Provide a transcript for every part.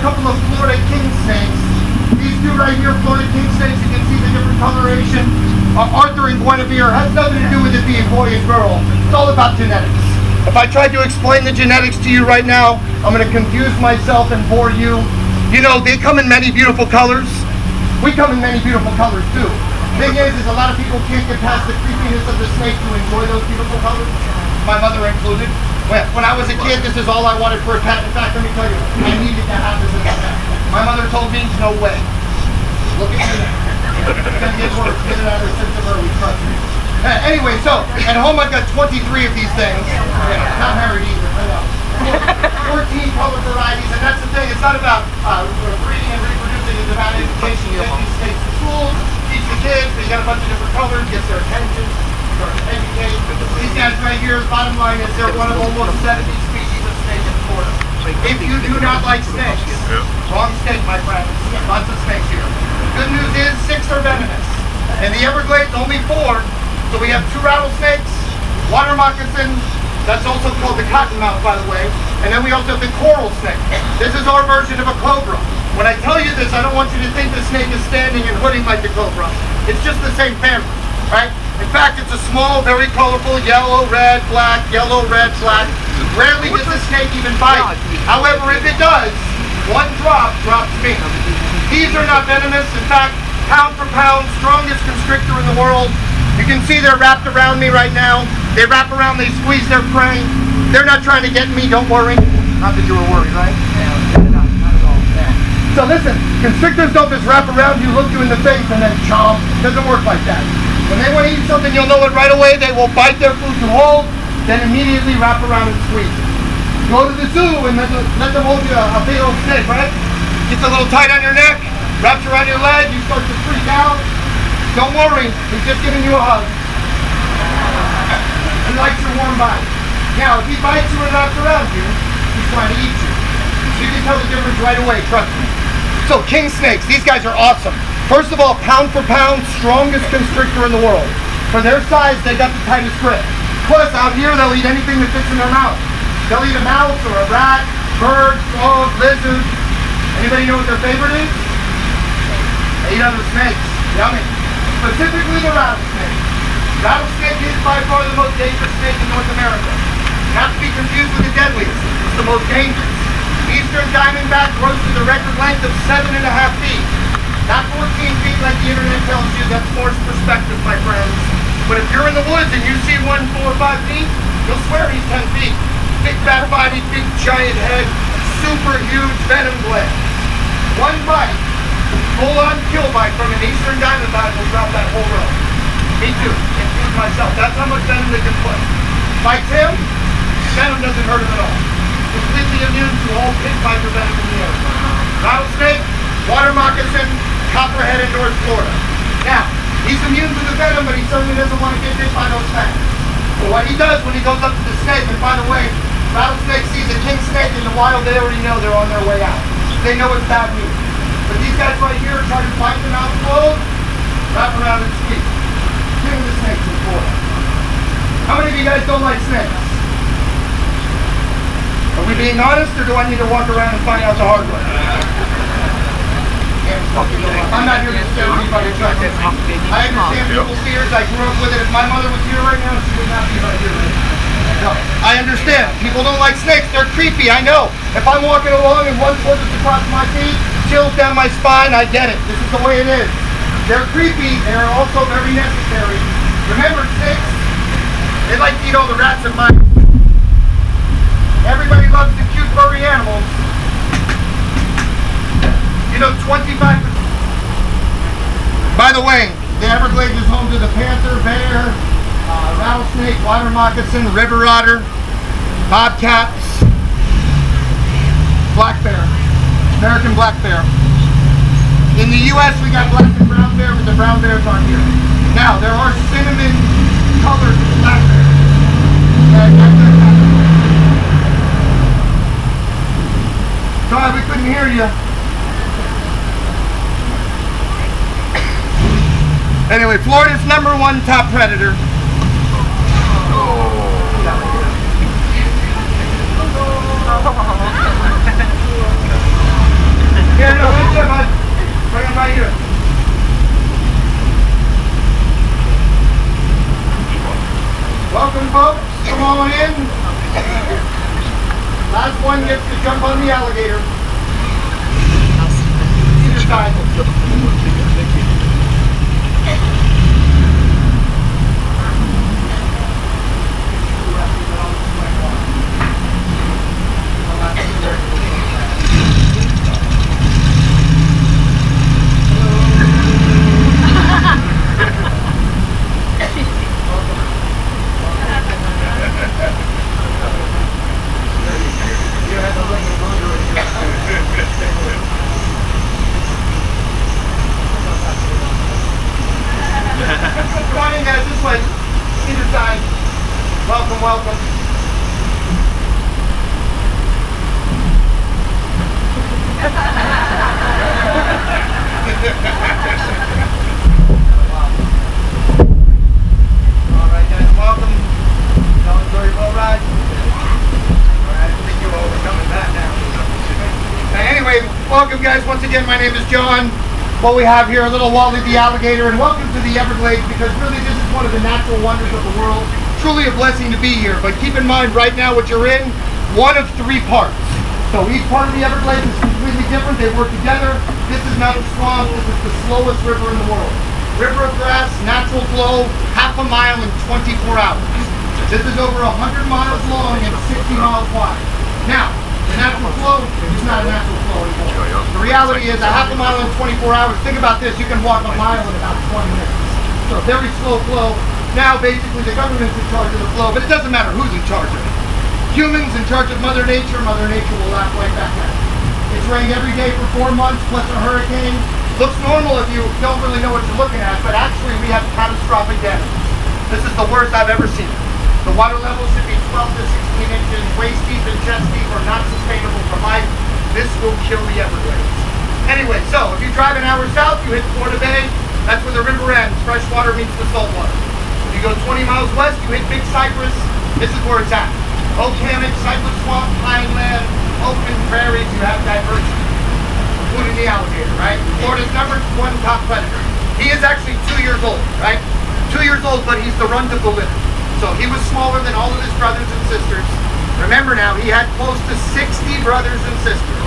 couple of Florida king snakes. These two right here, Florida king snakes, you can see the different coloration. Arthur and Guinevere has nothing to do with it being boy and girl. It's all about genetics. If I tried to explain the genetics to you right now, I'm going to confuse myself and bore you. You know, they come in many beautiful colors. We come in many beautiful colors too. Thing is a lot of people can't get past the creepiness of the snake to enjoy those beautiful colors. My mother included. When I was a kid, this is all I wanted for a pet. In fact, let me tell you, I needed to have this as a pet. My mother told me, no way. Look at you. It's going to get worse. Get it out of the system early, trust me. Anyway, so, at home I've got 23 of these things. Yeah, not married either, I know. 14 color varieties, and that's the thing. It's not about breeding and reproducing. It's about education. You take these snakes to school, teach the kids. They got a bunch of different colors, gets their attention. These guys right here, the bottom line is they're one of almost 70 species of snake in Florida. If you do not like snakes, wrong snake, my friends. Lots of snakes here. Good news is 6 are venomous. In the Everglades, only 4. So we have 2 rattlesnakes, water moccasin, that's also called the cottonmouth, by the way. And then we also have the coral snake. This is our version of a cobra. When I tell you this, I don't want you to think the snake is standing and hooding like the cobra. It's just the same family, right? In fact, it's a small, very colorful, yellow, red, black, yellow, red, black. Rarely does the snake even bite. However, if it does, 1 drop drops me. These are not venomous. In fact, pound for pound, strongest constrictor in the world. You can see they're wrapped around me right now. They wrap around, they squeeze their prey. They're not trying to get me, don't worry. Not that you were worried, right? Yeah, not at all. Yeah. So listen, constrictors don't just wrap around you, look you in the face, and then chomp. It doesn't work like that. When they want to eat something, you'll know it right away. They will bite their food to hold, then immediately wrap around and squeeze. Go to the zoo and let them hold you a big old snake, right? Gets a little tight on your neck, wraps around your leg, you start to freak out. Don't worry, he's just giving you a hug. He likes your warm body. Now, if he bites you and wraps around you, he's trying to eat you. So you can tell the difference right away, trust me. So, king snakes, these guys are awesome. First of all, pound for pound, strongest constrictor in the world. For their size, they got the tightest grip. Plus, out here, they'll eat anything that fits in their mouth. They'll eat a mouse or a rat, bird, frog, lizard. Anybody know what their favorite is? They eat other snakes. Yummy. Specifically the rattlesnake. Rattlesnake is by far the most dangerous snake in North America. Not to be confused with the deadliest. It's the most dangerous. Eastern diamondback grows to the record length of 7.5 feet. Not 14 feet like the internet tells you. That's more perspective, my friends. But if you're in the woods and you see one 4 or 5 feet, you'll swear he's 10 feet. Big fat body, big giant head, super huge venom gland. One bite, full-on kill bite from an Eastern diamondback will drop that whole row. Me too, include myself. That's how much venom they can put. Bites him, venom doesn't hurt him at all. Completely immune to all pit viper venom in the air. Rattlesnake, water moccasin, copperhead in North Florida. Now, he's immune to the venom, but he certainly doesn't want to get bit by those fangs. So what he does when he goes up to the snake, and by the way, rattlesnake sees a king snake in the wild, they already know they're on their way out. They know it's bad news. But these guys right here try to bite them out close, wrap around and squeeze. King of the snakes in Florida. How many of you guys don't like snakes? Are we being honest, or do I need to walk around and find out the hard way? I'm not here to scare anybody. I understand people's fears. I grew up with it. If my mother was here right now, she would not be right here. No, I understand. People don't like snakes. They're creepy. I know. If I'm walking along and one foot is across my feet, chills down my spine, I get it. This is the way it is. They're creepy. They're also very necessary. Remember, snakes, they like to eat all the rats and mice. Everybody loves the cute furry animals. You know, 25%. By the way, the Everglades is home to the panther, bear, rattlesnake, water moccasin, river otter, bobcats, black bear, American black bear. In the U.S., we got black and brown bear, but the brown bears aren't here. Now, there are cinnamon colored black bears. Sorry, we couldn't hear you. Anyway, Florida's #1 top predator. the alligator. Either side. Come on in, guys, this way. Either side. Welcome, welcome. Alright, guys, welcome. That was very well ride. I think you all are coming back now. Anyway, welcome, guys. Once again, my name is John. What we have here, a little Wally the alligator, and welcome to the Everglades, because really this is one of the natural wonders of the world. Truly a blessing to be here, but keep in mind right now what you're in, one of three parts. So each part of the Everglades is completely different. They work together. This is not a swamp. This is the slowest river in the world. River of grass, natural flow, half a mile in 24 hours. This is over 100 miles long and 60 miles wide. Now, the natural flow is not a natural flow anymore. The reality is a half a mile in 24 hours. Think about this, you can walk a mile in about 20 minutes. So very slow flow. Now basically the government's in charge of the flow, but it doesn't matter who's in charge of it. Humans in charge of Mother Nature will laugh right back at it. It's rained every day for 4 months, plus a hurricane. Looks normal if you don't really know what you're looking at, but actually we have catastrophic damage. This is the worst I've ever seen. The water level should be 12 to 16 inches, waist deep and chest deep are not sustainable for life. This will kill the Everglades. Anyway, so if you drive an hour south, you hit Florida Bay. That's where the river ends. Fresh water meets the salt water. If you go 20 miles west, you hit Big Cypress. This is where it's at. Oak hammock, cypress swamp, pine land, open prairies, you have diversity. Including the alligator, right? Florida's #1 top predator. He is actually 2 years old, right? 2 years old, but he's the runt of the litter. So he was smaller than all of his brothers and sisters. Remember now, he had close to 60 brothers and sisters.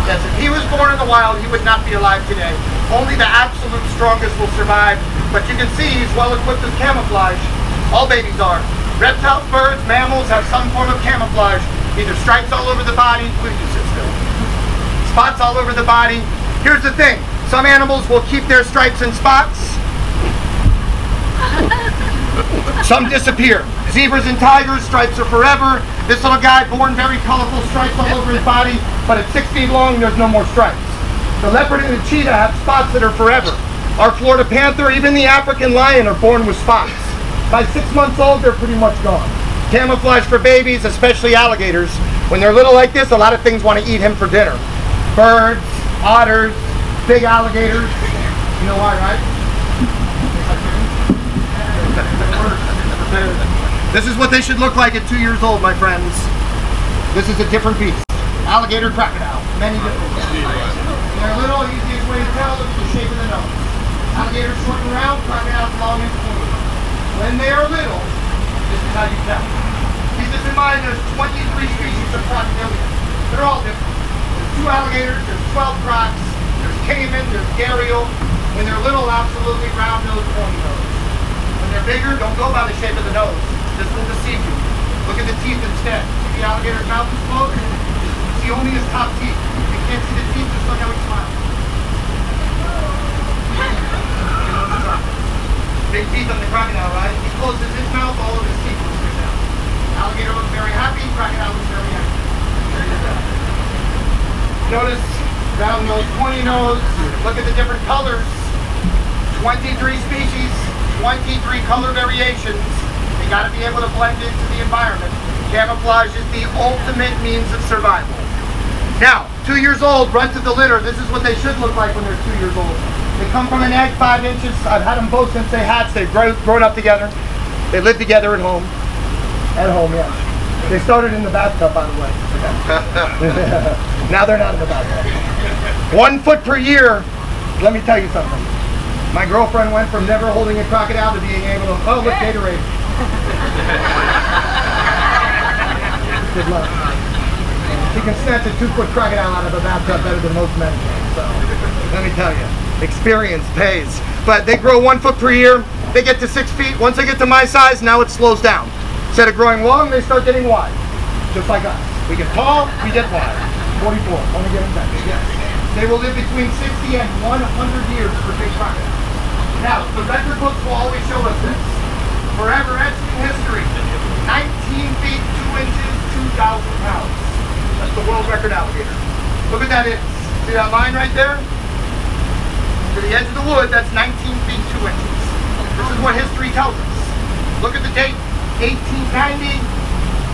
Yes, if he was born in the wild, he would not be alive today. Only the absolute strongest will survive. But you can see he's well equipped with camouflage. All babies are. Reptiles, birds, mammals have some form of camouflage. Either stripes all over the body, please just sit still. Spots all over the body. Here's the thing, some animals will keep their stripes and spots. Some disappear. Zebras and tigers, stripes are forever. This little guy, born very colorful stripes all over his body, but at 6 feet long, there's no more stripes. The leopard and the cheetah have spots that are forever. Our Florida panther, even the African lion, are born with spots. By 6 months old, they're pretty much gone. Camouflage for babies, especially alligators. When they're little like this, a lot of things want to eat him for dinner. Birds, otters, big alligators. You know why, right? This is what they should look like at 2 years old, my friends. This is a different beast. Alligator, crocodile, many different ones. They're little, easiest way to tell, look at the shape of the nose. Alligators short and round, crocodiles long and skinny. When they are little, this is how you tell. Keep this in mind, there's 23 species of crocodilians. They're all different. There's 2 alligators, there's 12 crocs, there's caiman, there's gharial. When they're little, absolutely round nose, pointy nose. When they're bigger, don't go by the shape of the nose. This will deceive you. Look at the teeth instead. See the alligator's mouth is closed? See only his top teeth. You can't see the teeth, just look how he smiles. Big teeth on the crocodile, right? He closes his mouth, all of his teeth will stick out. Alligator looks very happy, crocodile looks very happy. Notice round nose, pointy nose. Look at the different colors. 23 species, 23 color variations. You got to be able to blend into the environment. Camouflage is the ultimate means of survival. Now, 2 years old, runt of the litter. This is what they should look like when they're 2 years old. They come from an egg 5 inches. I've had them both since they hatched. They've grown up together. They live together at home. At home, yeah. They started in the bathtub, by the way. Now they're not in the bathtub. 1 foot per year. Let me tell you something. My girlfriend went from never holding a crocodile to being able to, oh, look, Gatorade. Good luck. He can snatch a 2-foot crocodile out of a bathtub better than most men can. So, let me tell you, experience pays. But they grow 1 foot per year. They get to 6 feet. Once they get to my size, now it slows down. Instead of growing long, they start getting wide. Just like us. We get tall, we get wide. 44, only getting better. Yes. They will live between 60 and 100 years for big crocodiles. Now, the record books will always show us this. Forever etched in history. 19 feet, 2 inches, 2,000 pounds. That's the world record alligator. Look at that is. See that line right there? To the edge of the wood, that's 19 feet, 2 inches. This is what history tells us. Look at the date, 1890.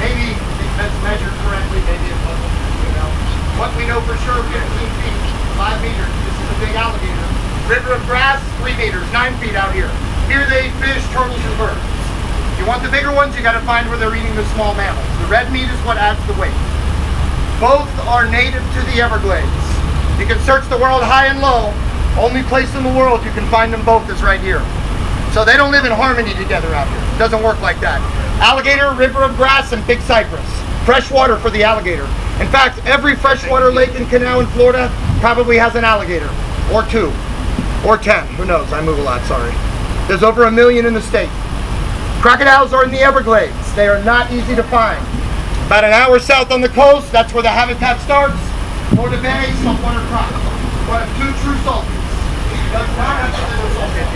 Maybe that's measured correctly, maybe it wasn't, you know. What we know for sure, 15 feet, 5 meters. This is a big alligator. River of grass, 3 meters, 9 feet out here. Here they fish, turtles, and birds. If you want the bigger ones, you got to find where they're eating the small mammals. The red meat is what adds the weight. Both are native to the Everglades. You can search the world high and low. Only place in the world you can find them both is right here. So they don't live in harmony together out here. It doesn't work like that. Alligator, river of grass, and big cypress. Fresh water for the alligator. In fact, every freshwater lake and canal in Florida probably has an alligator. Or 2. Or 10. Who knows? I move a lot, sorry. There's over 1 million in the state. Crocodiles are in the Everglades. They are not easy to find. About an hour south on the coast, that's where the habitat starts. Florida Bay, saltwater crocodile. One of 2 true salties. Does not have to live with saltwater.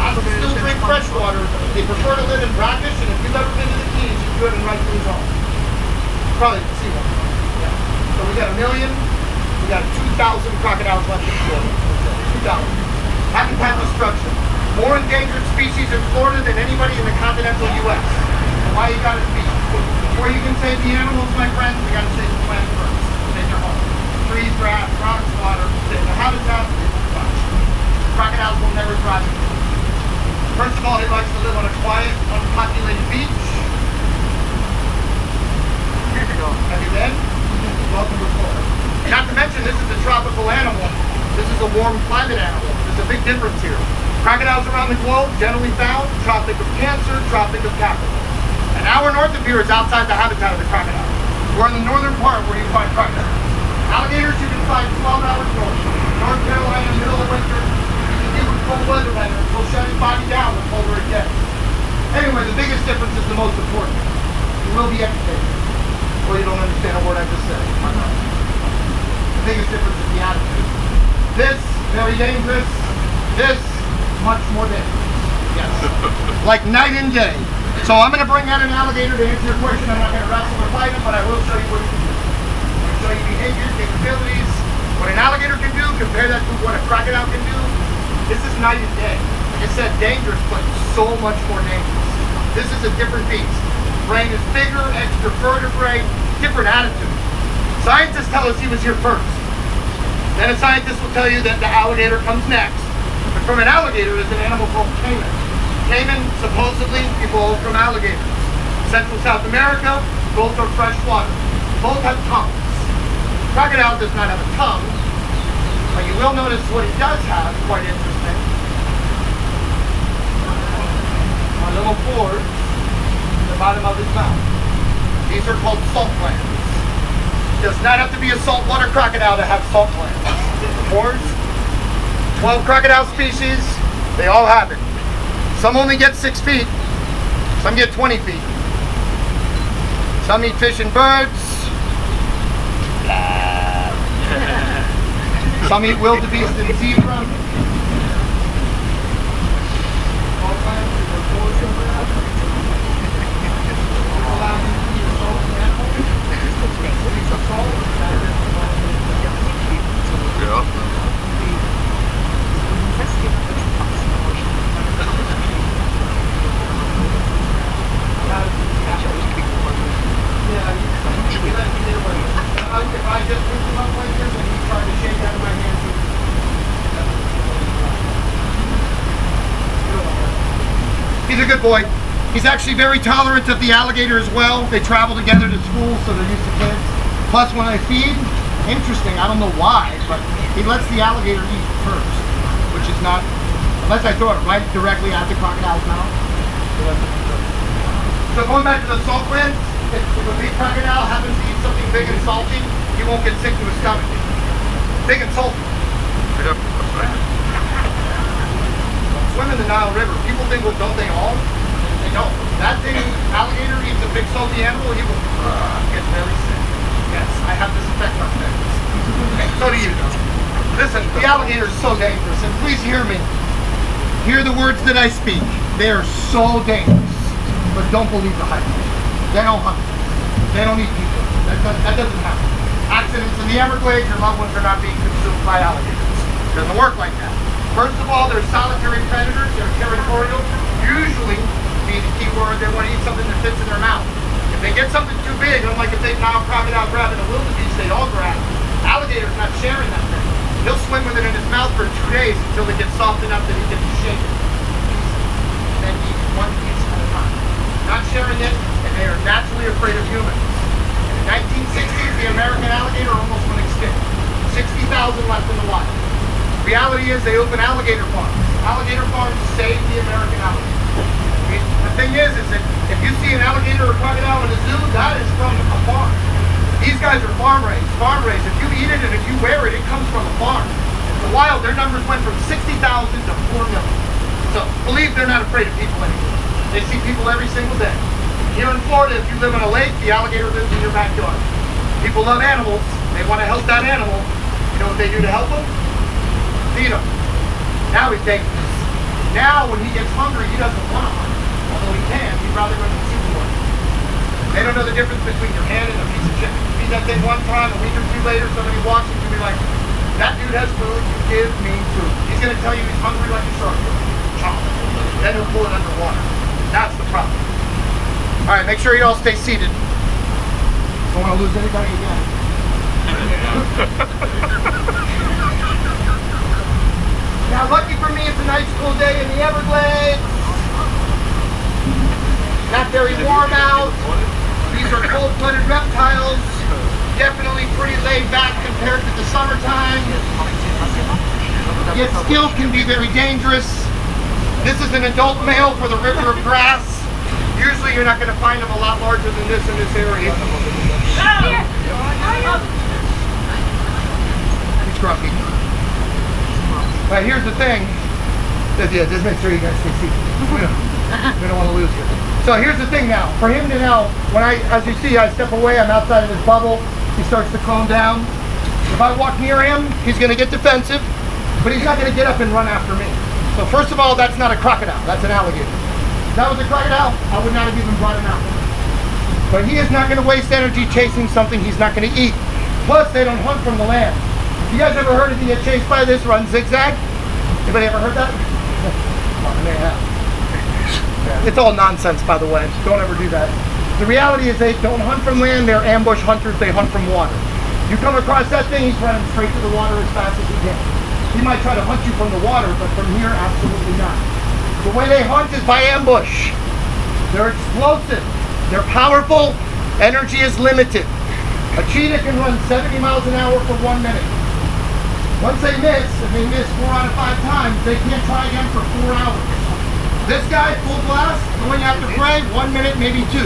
As they still drink fresh water, they prefer to live in brackish, and if you've ever been to the Keys, you could and right to his home. Probably see one. Yeah. So we got 1 million, we got 2,000 crocodiles left in Florida. 2,000. Habitat destruction. More endangered species in Florida than anybody in the continental U.S. Why you gotta speak? Before you can save the animals, my friends, we gotta save the planet first. Save your home. Trees, grass, rocks, water, save the habitat, crocodiles will never thrive. First of all, he likes to live on a quiet, unpopulated beach. Here we go. Have you been? Welcome to Florida. Not to mention, this is a tropical animal. This is a warm climate animal. There's a big difference here. Crocodiles around the globe generally found Tropic of Cancer, Tropic of Capricorn. An hour north of here is outside the habitat of the crocodile. We're in the northern part where you find crocodiles. Alligators you can find 12 hours north. North Carolina, middle of winter. You can deal with cold weather better. It'll shut his body down the colder it gets. Anyway, the biggest difference is the most important. You will be educated. Well, you don't understand a word I just said. The biggest difference is the attitude. This, very dangerous. This, much more dangerous. Yes. Like night and day. So I'm going to bring out an alligator to answer your question. I'm not going to wrestle or fight him, but I will show you what he can do. I'm going to show you behavior, capabilities, what an alligator can do, compare that to what a crocodile can do. This is night and day. Like I said, dangerous, but so much more dangerous. This is a different beast. Brain is bigger, extra vertebrae, different attitude. Scientists tell us he was here first. Then a scientist will tell you that the alligator comes next. But from an alligator is an animal called caiman. Caiman, supposedly, evolved from alligators. Central South America, both are freshwater. Both have tongues. Crocodile does not have a tongue, but you will notice what he does have, quite interesting. A little pores in the bottom of his mouth. These are called salt glands. It does not have to be a saltwater crocodile to have salt glands. Pores. 12 crocodile species, they all have it. Some only get 6 feet, some get 20 feet. Some eat fish and birds. Some eat wildebeest and zebra. If I just picked him up like this and he's trying to shake out of my hand. He's a good boy. He's actually very tolerant of the alligator as well. They travel together to school, so they're used to kids. Plus, when I feed, interesting, I don't know why, but he lets the alligator eat first, which is not, unless I throw it right directly at the crocodile's mouth. So going back to the salt glands, if a big crocodile happens to eat something big and salty, he won't get sick to his stomach. Big and salty. Swim in the Nile River. People think, well, don't they all? They don't. That thing, alligator eats a big salty animal, he will get very sick. Yes, I have this effect on things. So do you. Listen, the alligator is so dangerous, and please hear me. Hear the words that I speak. They are so dangerous, but don't believe the hype. They don't hunt. They don't eat people. That doesn't happen. Accidents in the Everglades, your loved ones are not being consumed by alligators. It doesn't work like that. First of all, they're solitary predators. They're territorial. Usually, be the key word, they want to eat something that fits in their mouth. If they get something too big, unlike if they Nile crocodile grab in a wildebeest, they all grab. Alligator's not sharing that thing. He'll swim with it in his mouth for 2 days until it gets soft enough that he can shake it. And then eat one piece at a time. Not sharing it, and they are naturally afraid of humans. In the 1960s, the American alligator almost went extinct. 60,000 left in the wild. The reality is they open alligator farms. Alligator farms save the American alligator. The thing is that if you see an alligator or crocodile in a zoo, that is from a farm. These guys are farm raised. If you eat it and if you wear it, it comes from a farm. In the wild, their numbers went from 60,000 to 4 million. So believe they're not afraid of people anymore. They see people every single day. Here in Florida, if you live on a lake, the alligator lives in your backyard. People love animals. They want to help that animal. You know what they do to help them? Feed him. Now he's dangerous. Now when he gets hungry, he doesn't want to hunt. Although he can, he'd rather go to the supermarket. They don't know the difference between your hand and a piece of chicken. You feed that thing one time, a week or two later, somebody walks in and be like, that dude has food, you give me food. He's going to tell you he's hungry like a shark. Chomp. Then he'll pull it underwater. That's the problem. All right, make sure you all stay seated. Don't want to lose anybody again. Now, lucky for me, it's a nice cool day in the Everglades. Not very warm out. These are cold-blooded reptiles. Definitely pretty laid back compared to the summertime. Yet still can be very dangerous. This is an adult male for the river of grass. Usually you're not going to find them a lot larger than this in this area. He's grumpy. But here's the thing. Yeah, just make sure you guys can see. We don't want to lose you. So here's the thing now. For him to now, as you see, I step away, I'm outside of his bubble. He starts to calm down. If I walk near him, he's going to get defensive, but he's not going to get up and run after me. So first of all, that's not a crocodile. That's an alligator. If that was a crocodile, I would not have even brought him out. But he is not going to waste energy chasing something he's not going to eat. Plus, they don't hunt from the land. You guys ever heard of the chase by this run zigzag? Anybody ever heard that? Oh, they have. It's all nonsense, by the way. Don't ever do that. The reality is they don't hunt from land. They're ambush hunters. They hunt from water. You come across that thing, he's running straight to the water as fast as he can. He might try to hunt you from the water, but from here, absolutely not. The way they hunt is by ambush. They're explosive. They're powerful. Energy is limited. A cheetah can run 70 miles an hour for 1 minute. Once they miss, if they miss 4 out of 5 times, they can't try again for 4 hours. This guy, full blast, going after prey, 1 minute, maybe 2.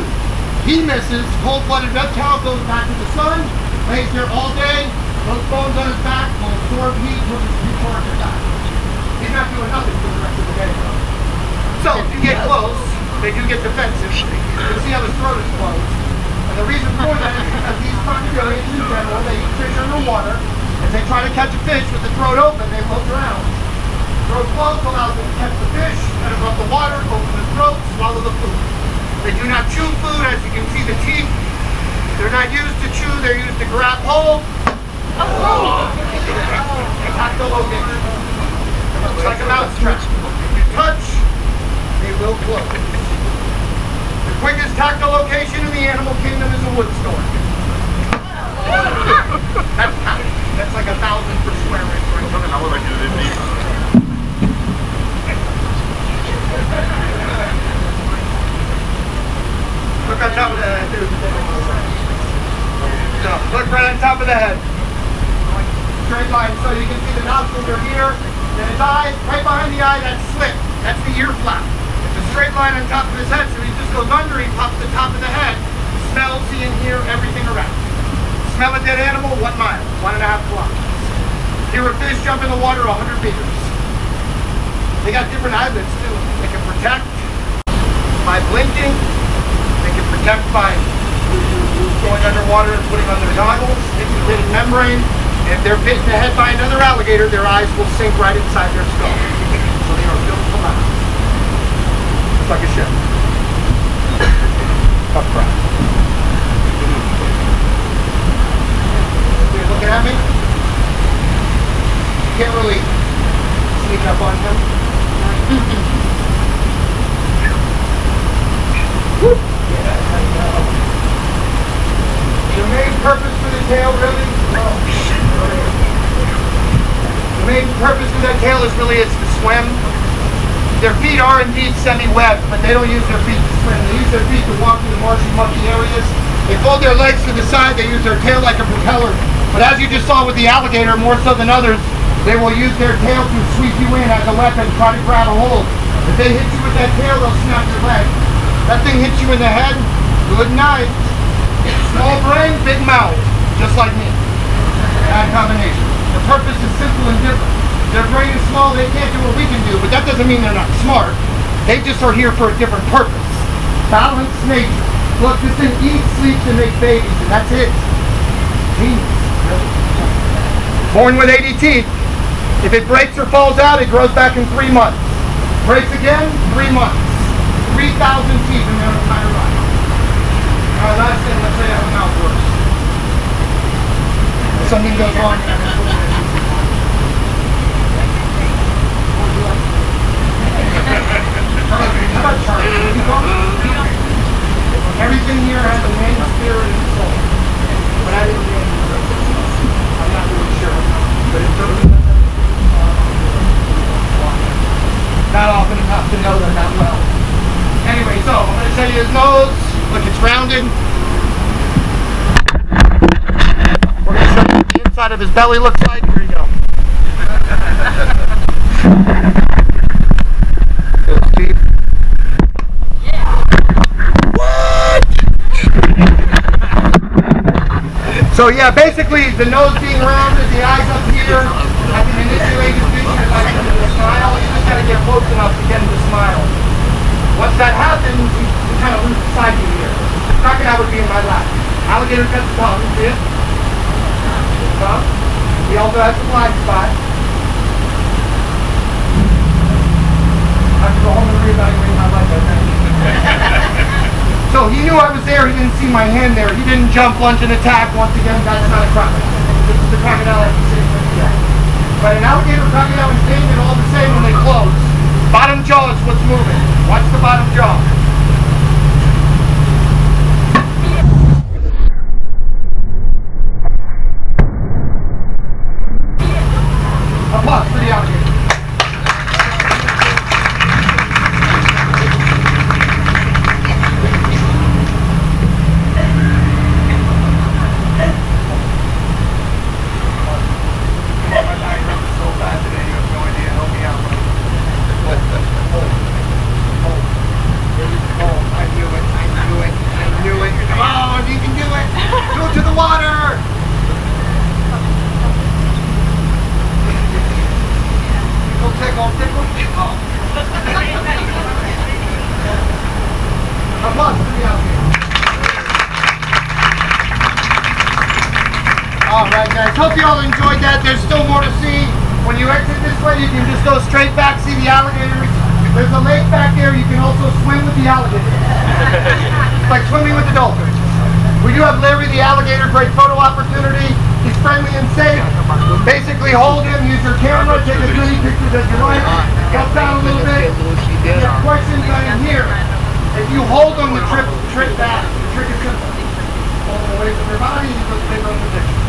He misses, cold-blooded reptile, goes back to the sun, lays there all day, those bones on his back will absorb heat, will just recharge it back. He's not doing nothing for the rest of the day. So, if you get close, they do get defensive. You can see how the throat is closed. And the reason for that is because these crocodilians in general, they eat fish underwater. If they try to catch a fish with the throat open, they will drown. Throat closed allows them to catch the fish, cut above the water, open the throat, swallow the food. They do not chew food, as you can see the teeth. They're not used to chew, they're used to grab hold. Tactile location. Looks like a mousetrap. If you touch, they will close. The quickest tactile location in the animal kingdom is a wood store. That's like 1,000 per square inch. Look on top of the head, dude. So, look right on top of the head. Straight line, so you can see the nostrils are here, then his eyes, right behind the eye, that's slit. That's the ear flap. It's a straight line on top of his head, so he just goes under, he pops the top of the head, smell, see and hear everything around. Smell a dead animal, 1 mile, 1.5 kilometers. Hear a fish jump in the water, 100 meters. They got different eyelids too. They can protect by blinking. They can protect by going underwater and putting on their goggles, incubated membrane. If they're bit in the head by another alligator, their eyes will sink right inside their skull. So they are built to last. It's like a ship. Tough crap. You're looking at me? You can't really sneak up on him. The main purpose for the tail really, the main purpose for that tail is really it's to swim. Their feet are indeed semi-webbed, but they don't use their feet to swim. They use their feet to walk through the marshy, mucky areas. They fold their legs to the side, they use their tail like a propeller. But as you just saw with the alligator, more so than others, they will use their tail to sweep you in as a weapon, try to grab a hold. If they hit you with that tail, they'll snap your leg. That thing hits you in the head, good night. Small brain, big mouth, just like me. Bad combination. The purpose is simple and different. Their brain is small, they can't do what we can do, but that doesn't mean they're not smart. They just are here for a different purpose. Balanced nature. Look, this thing eats, sleeps, and makes babies, and that's it. Genius. Born with 80 teeth. If it breaks or falls out, it grows back in 3 months. Breaks again, 3 months. 3,000 teeth in their entire life. Alright, last thing, let's say I have a mouth worse. If something goes wrong, how about Charlie? Everything here has a name, spirit, and soul. But I didn't name it. I'm not really sure. But it's not often enough to know them that well. Anyway, so I'm going to show you his nose. Look, it's rounded. We're going to show you what the inside of his belly looks like. Here you go. Those teeth. What? So yeah, basically the nose being rounded, the eyes up here. I can manipulate his vision if I get him to smile. You just got to get close enough to get him to smile. Once that happens, you kind of lose sight of here. Crocodile would be in my lap. Alligator got the tongue, see it? Tongue. He also has the blind spot. I have to go home and reevaluate my life, I think. So he knew I was there, he didn't see my hand there. He didn't jump, lunge, and attack. Once again, that's not a crocodile. This is the crocodile I can see from here. But an alligator, crocodile, and sting, they're all the same when they close. Bottom jaw is what's moving. Watch the bottom jaw. Applause for the alligator. Alright guys, hope you all enjoyed that. There's still more to see. When you exit this way, you can just go straight back, see the alligators. There's a lake back there, you can also swim with the alligators. It's like swimming with the dolphins. We do have Larry the alligator, great photo opportunity. He's friendly and safe. Basically hold him, use your camera, take as many pictures as you like. Help down a little bit. If you have questions, I am here. If you hold them, the trick back. The trick is simple. Hold them away from your body, you go take on the picture.